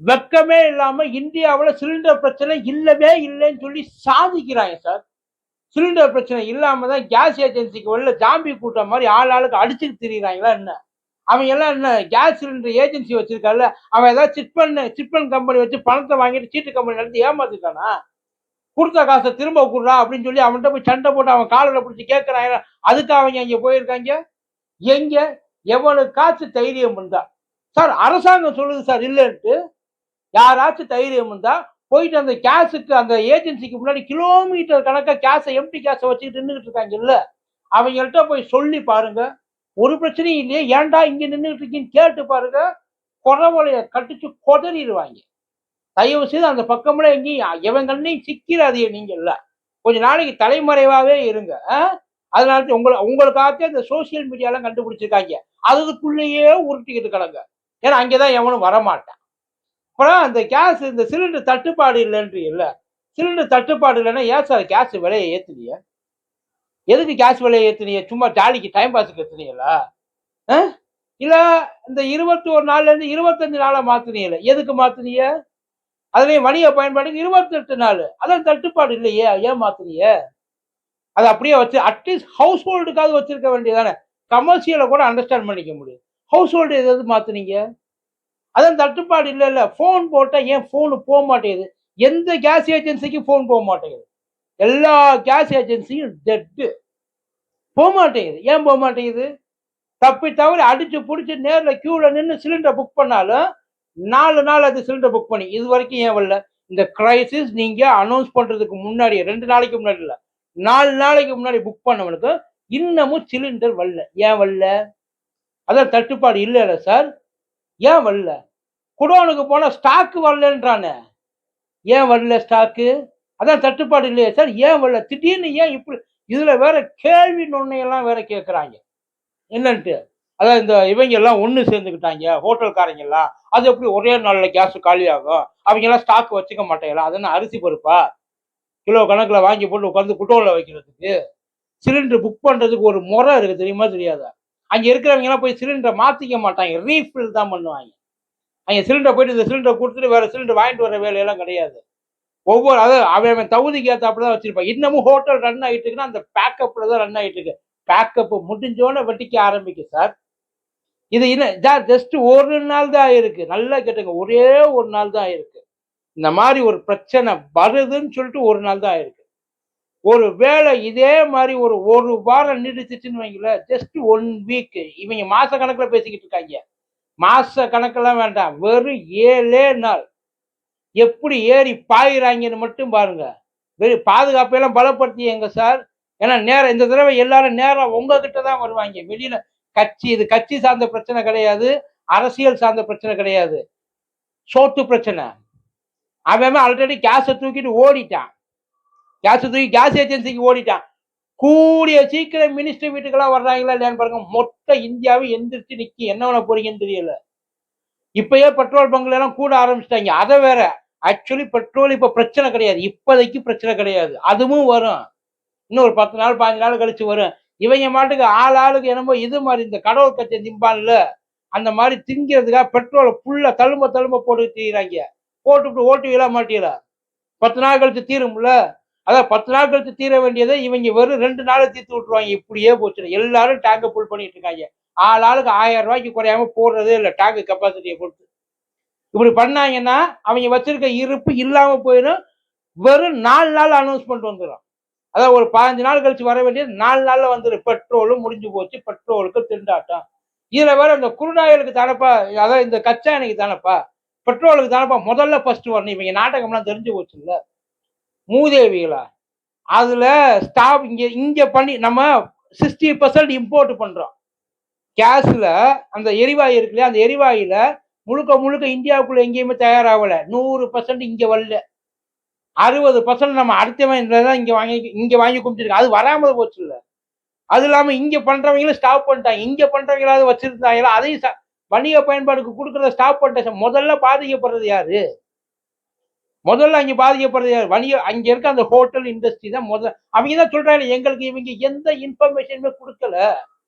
வெக்கமே இல்லாம இந்தியாவுல சிலிண்டர் பிரச்சனை இல்லவே இல்லைன்னு சொல்லி சாதிக்கிறாங்க சார். சிலிண்டர் பிரச்சனை இல்லாம தான் கேஸ் ஏஜென்சிக்கு உள்ள ஜாம்பி கூட்டம் மாதிரி ஆளுக்கு அடிச்சுட்டு திரியிறாங்களா என்ன? அவங்க எல்லாம் என்ன கேஸ் சிலிண்டர் ஏஜென்சி வச்சிருக்கால, அவன் ஏதாவது சிட்பண்ட் கம்பெனி வச்சு பணத்தை வாங்கிட்டு சீட்டு கம்பெனி நடத்தி ஏமாத்திட்டானா? குடுத்த காசை திரும்ப குடுறா அப்படின்னு சொல்லி அவன்கிட்ட போய் சண்டை போட்டு அவன் காலில் பிடிச்சி கேட்கிறாங்க. அதுக்கு அவங்க அங்க போயிருக்காங்க. எங்க எவனுக்காச்சும் தைரியம் இருந்தா சார், அரசாங்கம் சொல்லுது சார் இல்லைன்ட்டு. யாராச்சும் தைரியம் இருந்தா போயிட்டு அந்த கேஸுக்கு அந்த ஏஜென்சிக்கு முன்னாடி கிலோமீட்டர் கணக்கா கேஸை எம்டி கேஸை வச்சுக்கிட்டு நின்றுட்டு இருக்காங்க இல்ல, அவங்கள்ட்ட போய் சொல்லி பாருங்க. ஒரு பிரச்சனையும் இல்லையே, ஏன்டா இங்க நின்றுட்டு இருக்கீங்கன்னு கேட்டு பாருங்க. குறவலைய கட்டிச்சு கொதறிடுவாங்க. தயவு செய்து அந்த பக்கம்ல எங்கேயும் எவன் கண்ணையும் சிக்கிறாதீங்க. நீங்க இல்ல கொஞ்ச நாளைக்கு தலைமறைவாவே இருங்க. அதனால உங்களுக்காக இந்த சோசியல் மீடியாலாம் கண்டுபிடிச்சிருக்காங்க. அதுக்குள்ளேயே உருட்டிக்கிட்டு கிடங்க. ஏன்னா அங்கேதான் எவனும் வரமாட்டான். அப்புறம் அந்த கேஸ் இந்த சிலிண்டர் தட்டுப்பாடு இல்லைன்றீங்கல்ல, சிலிண்டர் தட்டுப்பாடு இல்லைன்னா ஏன் சார் கேஸ் விலையை ஏத்துனீங்க? எதுக்கு கேஸ் விலையை ஏத்துனீங்க? சும்மா ஜாலிக்கு டைம் பாஸுக்கு ஏத்துனீங்களா? இல்ல இந்த 21 நாள்ல இருந்து 25 நாளா மாத்துனீங்கல்ல, எதுக்கு மாத்துனீங்க? அதுலயும் வணிக பயன்பாடுக்கு 28 நாள். அதான் தட்டுப்பாடு இல்லையே, ஏன் மாத்துனீங்க? அதை அப்படியே வச்சு அட்லீஸ்ட் ஹவுஸ் ஹோல்டுக்காவது வச்சிருக்க வேண்டியதானே. கமர்ஷியலை கூட அண்டர்ஸ்டாண்ட் பண்ணிக்க முடியும். ஹவுஸ் ஹோல்டு எதாவது மாத்துனீங்க? அதான் தட்டுப்பாடு இல்ல இல்ல. போன் போட்டா ஏன் போன் போக மாட்டேங்குது? எந்த கேஸ் ஏஜென்சிக்கு போன் போக மாட்டேங்குது? எல்லா கேஸ் ஏஜென்சியும் டெட்டு. போக மாட்டேங்குது. ஏன் போக மாட்டேங்குது? தப்பி தவறி அடிச்சு புடிச்சு நேர்ல கியூல நின்று சிலிண்டர் புக் பண்ணாலும் 4 நாள் அது சிலிண்டர் புக் பண்ணி இது வரைக்கும் ஏன் வரல? இந்த கிரைசிஸ் நீங்க அனௌன்ஸ் பண்றதுக்கு முன்னாடி 2 நாளைக்கு முன்னாடி இல்ல, 4 நாளைக்கு முன்னாடி புக் பண்ணவனுக்கு இன்னமும் சிலிண்டர் வரல. ஏன் வரல? அதான் தட்டுப்பாடு இல்ல சார். ஏன் வரல? குடோனுக்கு போனா ஸ்டாக்கு வரலன்றானே, ஏன் வரல ஸ்டாக்கு? அதான் தட்டுப்பாடு இல்லையா சார்? ஏன் வரல? திடீர்னு ஏன் இப்படி? இதுல வேற கேள்வி நுண்ணையெல்லாம் வேற கேட்கறாங்க என்னன்ட்டு. அதான் இந்த இவங்க எல்லாம் ஒண்ணு சேர்ந்துக்கிட்டாங்க ஹோட்டல்காரங்க எல்லாம். அது எப்படி ஒரே நாள்ல கேஸ் காலி ஆகும்? அவங்க எல்லாம் ஸ்டாக் வச்சுக்க மாட்டேங்களா? அது என்ன அரிசி பருப்பா? கிலோ கணக்குல வாங்கி போட்டு உட்காந்து குடோன்ல வைக்கிறதுக்கு. சிலிண்டர் புக் பண்றதுக்கு ஒரு முறை இருக்கு, தெரியுமா தெரியாதா? அங்க இருக்கிறவங்க எல்லாம் போய் சிலிண்டரை மாத்திக்க மாட்டாங்க, ரீஃபில் தான் பண்ணுவாங்க. அங்க சிலிண்டர் போயிட்டு இந்த சிலிண்டர் கொடுத்துட்டு வேற சிலிண்டர் வாங்கிட்டு வர வேலையெல்லாம் கிடையாது. ஒவ்வொரு அதாவது அவன் தகுதிக்கு ஏத்தாப்புல தான் வச்சிருப்பான். இன்னமும் ஹோட்டல் ரன் ஆகிட்டு இருக்குன்னா அந்த பேக்கப்ல தான் ரன் ஆகிட்டு இருக்கு. பேக்கப் முடிஞ்சோன்னு வெட்டிக்க ஆரம்பிக்கும் சார். இது என்ன ஜஸ்ட் ஒரு நாள் தான் இருக்கு. நல்லா கேட்டுங்க, ஒரே ஒரு நாள் தான் இருக்கு. இந்த மாதிரி ஒரு பிரச்சனை வருதுன்னு சொல்லிட்டு ஒரு நாள் தான் இருக்கு. ஒரு வேலை இதே மாதிரி ஒரு வாரம் நீடிச்சுன்னு வைங்களேன், ஜஸ்ட் 1 வீக். இவங்க மாச கணக்குல பேசிக்கிட்டு இருக்காங்க. மாச கணக்கெல்லாம் வேண்டாம், வெறும் 7 நாள் எப்படி ஏறி பாயிறாங்கன்னு மட்டும் பாருங்க. பாதுகாப்பெல்லாம் பலப்படுத்தியங்க சார். ஏன்னா நேரம் இந்த தடவை எல்லாரும் நேரம் உங்ககிட்ட தான் வருவாங்க. வெளியில இது கட்சி சார்ந்த பிரச்சனை கிடையாது, அரசியல் சார்ந்த பிரச்சனை கிடையாது, சோத்து பிரச்சனை. அவன் ஆல்ரெடி கேஸை தூக்கிட்டு ஓடிட்டான். கேஸ் ஏஜென்சிக்கு ஓடிட்டான். கூடிய சீக்கிரம் மினிஸ்டர் வீட்டுக்கெல்லாம் வர்றாங்களா இல்லையான்னு பாருங்க. மொத்த இந்தியாவை எந்திரிச்சு நிக்கி என்ன பண்ண போறீங்கன்னு தெரியல. இப்பயே பெட்ரோல் பங்க்ல எல்லாம் கூட ஆரம்பிச்சிட்டாங்க. அதை வேற. ஆக்சுவலி பெட்ரோல் இப்ப பிரச்சனை கிடையாது, இப்போதைக்கு பிரச்சனை கிடையாது, அதுவும் வரும். இன்னும் ஒரு 10 நாள் 15 நாள் கழிச்சு வரும். இவங்க மாட்டுக்கு ஆளுக்கு என்னமோ இது மாதிரி இந்த கடவுள் கட்சி திம்பான்ல அந்த மாதிரி திங்கிறதுக்காக பெட்ரோலை ஃபுல்லா தழும்ப போட்டு தீராங்க. போட்டு ஓட்டுவீங்களா மாட்டீங்களா? 10 நாள் கழிச்சு தீரும்ல. அதான் 10 நாள் கழிச்சு தீர வேண்டியதை இவங்க வெறும் 2 நாள் தீர்த்து விட்டுருவாங்க. இப்படியே போச்சு. எல்லாரும் டேங்கை ஃபுல் பண்ணிட்டு இருக்காங்க. ஆளுக்கு 1000 ரூபாய்க்கு குறையாம போடுறதே இல்லை டேங்க் கெப்பாசிட்டியை பொறுத்து. இப்படி பண்ணாங்கன்னா அவங்க வச்சிருக்க இருப்பு இல்லாம போயிடும். வெறும் 4 நாள் அனௌன்ஸ்மெண்ட் வந்துடும். அதாவது ஒரு 15 நாள் கழிச்சு வர வேண்டியது 4 நாள்ல வந்துடும். பெட்ரோலும் முடிஞ்சு போச்சு, பெட்ரோலுக்கு திண்டாட்டம். இதுல வேற இந்த குருடாயலுக்கு தானப்பா, அதாவது இந்த கச்சா எண்ணெய்க்கு தானப்பா, பெட்ரோலுக்கு தானப்பா முதல்ல ஃபர்ஸ்ட் வரணும். இவங்க நாடகம்லாம் தெரிஞ்சு போச்சுல்ல, மூதேவிகளா. அதுல ஸ்டாப் இங்க பண்ணி நம்ம 60% இம்போர்ட் பண்றோம். கேஸ்ல அந்த எரிவாயு இருக்கு இல்லையா, அந்த எரிவாயுல முழுக்க இந்தியாவுக்குள்ள எங்கேயுமே தயாராகல. 100% இங்க வரல. 60% நம்ம அடுத்தவன் தான் இங்க வாங்கி கும்பிட்டு அது வராமல் போச்சு இல்ல. அது இல்லாம இங்க பண்றவங்களும் ஸ்டாப் பண்ணிட்டாங்க. இங்க பண்றவங்களாவது வச்சிருந்தாங்களா, அதையும் வணிக பயன்பாடுக்கு கொடுக்கறத ஸ்டாப் பண்ணிட்டாங்க. முதல்ல பாதிக்கப்படுறது யாரு? முதல்ல அங்க பாதிக்கப்படுறது யாரு? அங்க இருக்க அந்த ஹோட்டல் இண்டஸ்ட்ரி தான் முதல்ல. அவங்க தான் சொல்றாங்க எங்களுக்கு இவங்க எந்த இன்ஃபர்மேஷனுமே கொடுக்கல.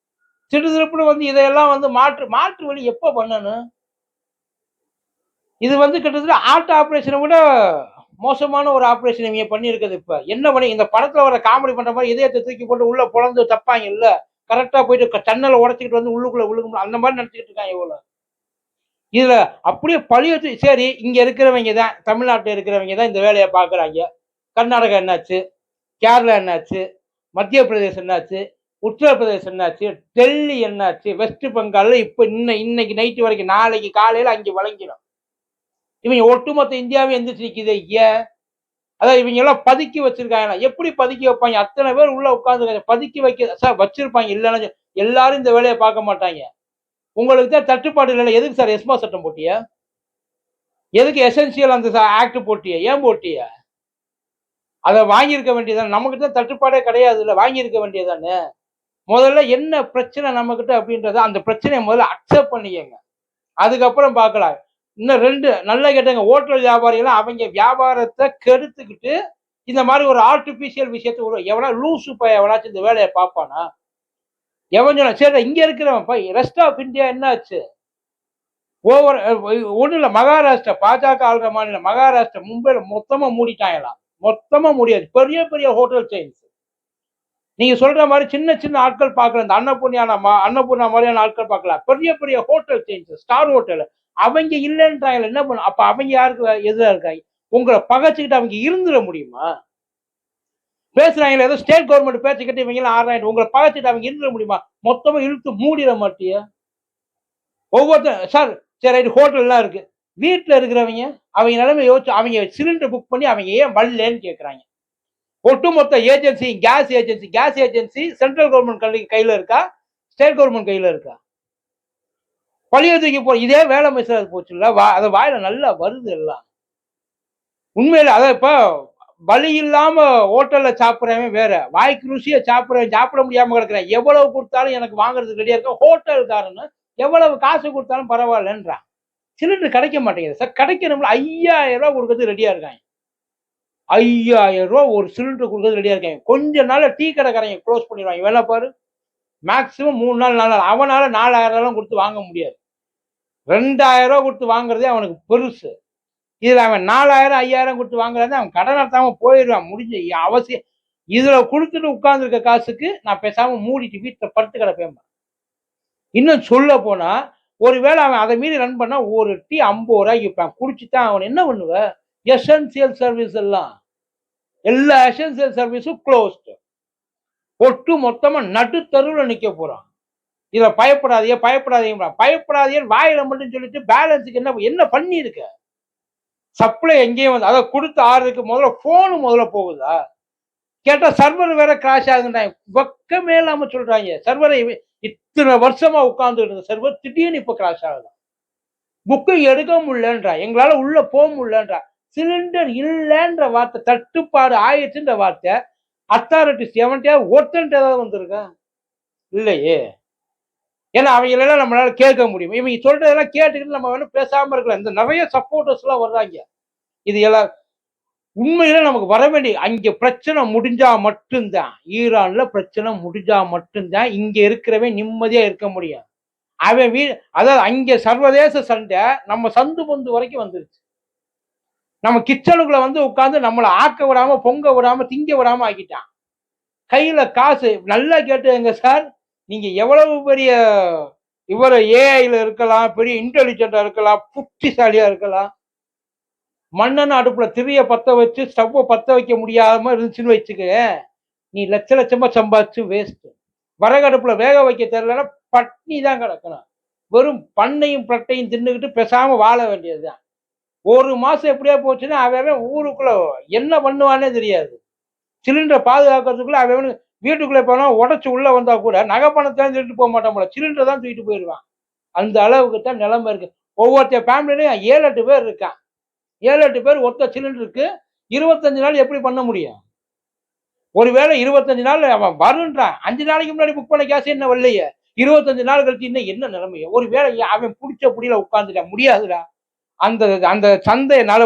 சிறுசிறுப்புன்னு இதையெல்லாம் மாற்று வழி எப்ப பண்ணணும்? இது வந்து கிட்டத்தட்ட ஹார்ட் ஆபரேஷனை விட மோசமான ஒரு ஆபரேஷன் இவங்க பண்ணியிருக்குது. இப்ப என்ன பண்ணி இந்த படத்துல வர காமெடி பண்ற மாதிரி இதயத்தை தூக்கி போட்டு உள்ள பொழந்து தப்பாங்க இல்ல, கரெக்டா போயிட்டு ஜன்னலை உடைச்சிக்கிட்டு வந்து உள்ளுக்குள்ள விழுகும் அந்த மாதிரி நினைச்சுக்கிட்டு இருக்காங்க இவ்வளவு. இதுல அப்படியே பழிய சரி, இங்க இருக்கிறவங்க தான், தமிழ்நாட்டில் இருக்கிறவங்க தான் இந்த வேலையை பாக்குறாங்க. கர்நாடகா என்னாச்சு, கேரளா என்னாச்சு, மத்திய பிரதேசம் என்னாச்சு, உத்தரப்பிரதேசம் என்னாச்சு, டெல்லி என்னாச்சு, வெஸ்ட் பெங்கால்ல இப்ப இன்னைக்கு நைட்டு வரைக்கும் நாளைக்கு காலையில அங்கே வழங்கிடும். இவங்க ஒட்டுமொத்த இந்தியாவே எந்திரிச்சு நிக்குது. ஏன்? அதான் இவங்க எல்லாம் பதுக்கி வச்சிருக்காங்க. எப்படி பதுக்கி வைப்பாங்க? அத்தனை பேர் உள்ள உட்கார்ந்து பதுக்கி வைக்க சார் வச்சிருப்பாங்க. இல்லைன்னா எல்லாரும் இந்த வேலையை பார்க்க மாட்டாங்க. உங்களுக்கு தான் தட்டுப்பாடு இல்லை. எதுக்கு சார் எஸ்மா சட்டம் போட்டிய? எதுக்கு எசென்சியல் அந்த ஆக்ட் போட்டிய? ஏன் போட்டிய? அதை வாங்கியிருக்க வேண்டியதானே. நமக்கு தான் தட்டுப்பாடே கிடையாது, இல்லை வாங்கியிருக்க வேண்டியதானே. முதல்ல என்ன பிரச்சனை நம்ம கிட்ட அப்படின்றத அந்த பிரச்சனையை முதல்ல அக்செப்ட் பண்ணிக்கங்க. அதுக்கப்புறம் பார்க்கலாம். இன்னும் ரெண்டு நல்லா கேட்டாங்க. ஹோட்டல் வியாபாரிகள் அவங்க வியாபாரத்தை கெடுத்துக்கிட்டு இந்த மாதிரி ஒரு ஆர்டிபிஷியல் விஷயத்தை எவனா லூசு எவனாச்சும் இந்த வேலையை பார்ப்பானா? எவன் சொன்னா சரி இங்க இருக்கிறவன் ரெஸ்ட் ஆஃப் இந்தியா என்ன ஆச்சு? ஓவர் ஒன்றும் இல்லை. மகாராஷ்டிரா பாஜக ஆளுற மாநிலம் மகாராஷ்டிரா மும்பையில் மொத்தமா மூடிட்டாங்களாம். மொத்தமா முடியாது. பெரிய பெரிய ஹோட்டல் செயின்ஸ் நீங்க சொல்ற மாதிரி சின்ன சின்ன ஆட்கள் பார்க்கல. இந்த அன்னபூர்ணா மாதிரியான ஆட்கள் பார்க்கலாம். பெரிய பெரிய ஹோட்டல் செயின்ஸ் ஸ்டார் ஹோட்டல் அவங்க இல்லைன்றாங்க. என்ன பண்ண அப்ப அவங்க யாருக்கு எதிராக இருக்காங்க? உங்களை பகைச்சுக்கிட்டு அவங்க இருந்துட முடியுமா? பேசுறாங்களே ஏதோ ஸ்டேட் கவர்மெண்ட் பேச்சுக்கிட்டு இவங்க ஆறாயிரம் உங்களை பகைச்சிட்டு அவங்க இருந்துட முடியுமா? மொத்தமா இழுத்து மூடிட மாட்டிய? ஒவ்வொருத்தர் சார் சரி ஹோட்டல்லாம் இருக்கு. வீட்டில் இருக்கிறவங்க அவங்க நிலைமை யோசிச்சு அவங்க சிலிண்டர் புக் பண்ணி அவங்க ஏன் வரலன்னு கேட்குறாங்க. ஒட்டுமொத்த agency case agency central government கையில இருக்கா, ஸ்டேட் கவர்மெண்ட் கையில இருக்கா? பழைய தூக்கி போ இதே வேலை மிஸ் போச்சு இல்ல. அதை வாயில நல்லா வருது எல்லாம். உண்மையில அதான் இப்ப வழி இல்லாம ஹோட்டல்ல சாப்பிட்றவன் வேற, வாய்க்கு ருசியை சாப்பிட முடியாம கிடக்குறேன். எவ்வளவு கொடுத்தாலும் எனக்கு வாங்குறதுக்கு ரெடியா இருக்க ஹோட்டல்காரன்னு எவ்வளவு காசு கொடுத்தாலும் பரவாயில்லன்றான். சிலிண்டர் கிடைக்க மாட்டேங்குது சார். கிடைக்கணும்ல 5000 ரூபாய் கொடுக்கறது ரெடியா இருக்காங்க. 5000 ரூபாய் ஒரு சிலிண்டர் கொடுக்கறது ரெடியா இருக்காங்க. கொஞ்ச நாள் டீ கடைக்காரங்க க்ளோஸ் பண்ணிடுவாங்க. வேலை பாரு மேக்சிமம் 3 நாள் 4 நாள். அவனால 4000 கொடுத்து வாங்க முடியாது. 2000 ரூபாய் கொடுத்து வாங்குறதே அவனுக்கு பெருசு. இதுல அவன் 4000 5000 கொடுத்து வாங்குறது அவன் கடன் நடத்தாம போயிடுவான். முடிஞ்சு அவசியம். இதுல கொடுத்துட்டு உட்கார்ந்து இருக்க காசுக்கு நான் பேசாம மூடிட்டு வீட்டுல படுத்து கிடப்பேன். இன்னும் சொல்ல போனா ஒருவேளை அவன் அதை மீறி ரன் பண்ணா ஒரு டீ 50 ரூபாய்க்கு விற்பான். குடிச்சுதான் அவன் என்ன பண்ணுவ? எசென்சியல் சர்வீஸ் எல்லாம் எல்லா எசென்சியல் சர்வீஸும் க்ளோஸ்டு. ஒட்டு மொத்தமா நடுத்தருவில் நிக்க போறான். இதுல பயப்படாதீங்க வாயில மட்டும் சொல்லிட்டு பேலன்ஸுக்கு என்ன பண்ணி இருக்க? சப்ளை எங்கேயும் வந்து அதை கொடுத்து ஆறுக்கு முதல்ல போகுதா? கேட்டா சர்வர் வேற கிராஷ் ஆகுன்றாங்க. வெக்கமே இல்லாம சொல்றாங்க. சர்வரை இத்தனை வருஷமா உட்கார்ந்து இருந்த சர்வர் திடீர்னு இப்ப கிராஷ் ஆகுது. புக்கு எடுக்க முடியலன்றா, எங்களால உள்ள போக முடியலன்றா. சிலிண்டர் இல்லைன்ற வார்த்தை, தட்டுப்பாடு ஆயிடுச்சுன்ற வார்த்தை அத்தாரிட்டிஸ் எவன்கிட்ட ஒருத்தன்ட்டு ஏதாவது வந்திருக்கா? இல்லையே. ஏன்னா அவங்களெல்லாம் நம்மளால கேட்க முடியும். இவங்க சொல்றதெல்லாம் கேட்டுக்கிட்டு நம்ம வேணும் பேசாம இருக்கலாம். இந்த நிறைய சப்போர்ட்டர்ஸ் எல்லாம் வர்றாங்க. இது எல்லாம் உண்மையில நமக்கு வர வேண்டிய அங்க பிரச்சனை முடிஞ்சா மட்டும்தான், ஈரான்ல பிரச்சனை முடிஞ்சா மட்டும்தான் இங்க இருக்கிறவன் நிம்மதியா இருக்க முடியும். அவன் அதாவது அங்க சர்வதேச சண்டை நம்ம சந்து பொந்து வரைக்கும் வந்துருச்சு. நம்ம கிச்சனுக்குள்ள வந்து உட்கார்ந்து நம்மளை ஆக்க விடாம, பொங்க விடாம, திங்க விடாம ஆக்கிட்டான். கையில காசு நல்லா கேட்டுங்க சார். நீங்க எவ்வளவு பெரிய ஏஐல இருக்கலாம், பெரிய இன்டெலிஜென்டா இருக்கலாம், புத்திசாலியா இருக்கலாம். மண்ணெண்ண அடுப்புல திரிய பத்த வச்சு ஸ்டவ்வை பத்த வைக்க முடியாம இருந்துச்சுன்னு வச்சுக்க, நீ லட்சமா சம்பாதிச்சு வேஸ்ட். விறகடுப்புல வேக வைக்க தெரியலன்னா பட்னி தான் கிடக்கணும். வெறும் பண்ணையும் பட்டையும் தின்னுக்கிட்டு பேசாம வாழ வேண்டியதுதான். ஒரு மாசம் எப்படியா போச்சுன்னா அவன் ஊருக்குள்ள என்ன பண்ணுவானே தெரியாது. சிலிண்டரை பாதுகாக்கிறதுக்குள்ள அவன் வீட்டுக்குள்ளே போனா உடச்சு உள்ள வந்தா கூட நகை பணத்தை தூக்கிட்டு போக மாட்டான் போல, சிலிண்டர் தான் தூக்கிட்டு போயிடுவான். அந்த அளவுக்கு தான் நிலைமை இருக்கு. ஒவ்வொருத்த ஃபேமிலிலையும் 7-8 பேர் இருக்கான். 7-8 பேர் ஒத்த சிலிண்டருக்கு 25 நாள் எப்படி பண்ண முடியும்? ஒருவேளை 25 நாள் அவன் வருன்றான். 5 நாளைக்கு முன்னாடி புக் பண்ண கேஸ் என்ன வரலையே, 25 நாள் கழிச்சு இன்னும் என்ன நிலைமை? ஒருவேளை அவன் பிடிச்ச புடியில உட்கார்ந்துட்டான். முடியாதுடா. அந்த அந்த சந்தை என்னால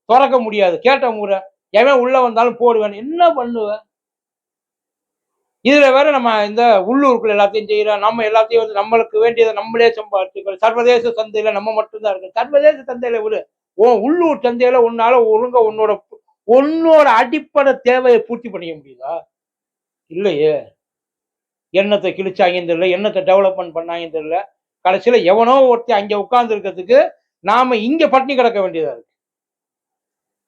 திறக்க முடியாது. கேட்ட முறை எவன் உள்ள வந்தாலும் போடுவேன். என்ன பண்ணுவ? இதுல வேற நம்ம இந்த உள்ளூருக்குள்ள எல்லாத்தையும் செய்யறோம். நம்ம எல்லாத்தையும் வந்து நம்மளுக்கு வேண்டியதை நம்மளே சம்பாதிச்சுக்கிறோம். சர்வதேச சந்தையில நம்ம மட்டும்தான் இருக்கு. சர்வதேச சந்தையில விடு. உள்ளூர் சந்தையில உன்னால ஒழுங்கா உன்னோட உன்னோட அடிப்படை தேவையை பூர்த்தி பண்ணிக்க முடியுதா? இல்லையே. என்னத்தை கிழிச்சாங்கன்னு தெரியல, என்னத்தை டெவலப்மெண்ட் பண்ணாங்கன்னு தெரியல. கடைசியில எவனோ ஒருத்தன் அங்க உட்கார்ந்து இருக்கிறதுக்கு நாம இங்க பட்டினி கிடக்க வேண்டியதா இருக்கு.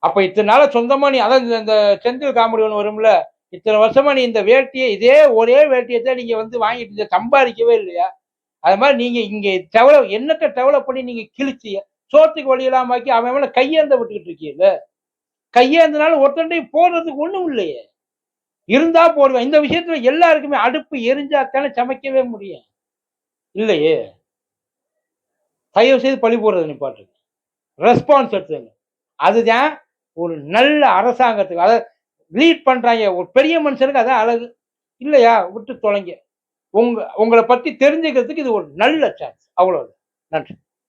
அப்ப இத்தனை நாள சொந்தமா நீ அதான் இந்த செந்தில் காமெடி ஒண்ணு வரும்ல. இத்தனை வருஷமா நீ இந்த வேட்டிய இதே ஒரே வேட்டிய தான் நீங்க வந்து வாங்கிட்டு சம்பாதிக்கவே இல்லையா? அது மாதிரி நீங்க இங்க என்னத்த டெவலப் பண்ணி நீங்க கிழிச்சீங்க. சோத்துக்கு வழி இல்லாம ஆக்கி அவன் மேல கையேந்த விட்டுக்கிட்டு இருக்கீல்ல. கையேந்தனால ஒருத்தன்டையும் போடுறதுக்கு ஒண்ணும் இல்லையே. இருந்தா போடுவேன். இந்த விஷயத்துல எல்லாருக்குமே அடுப்பு எரிஞ்சா தானே சமைக்கவே முடியும். இல்லையே. தயவு செய்து பழி போடுறத நிப்பாட்டுங்க. ரெஸ்பான்ஸ் எடுத்துங்க. அதுதான் ஒரு நல்ல அரசாங்கத்துக்கு அதாவது லீட் பண்றாங்க. ஒரு பெரிய மனுஷனுக்கு அதான் அழகு. இல்லையா? விட்டு தொலைங்க. உங்கள பத்தி தெரிஞ்சுக்கிறதுக்கு இது ஒரு நல்ல சான்ஸ். அவ்வளவுதான். நன்றி.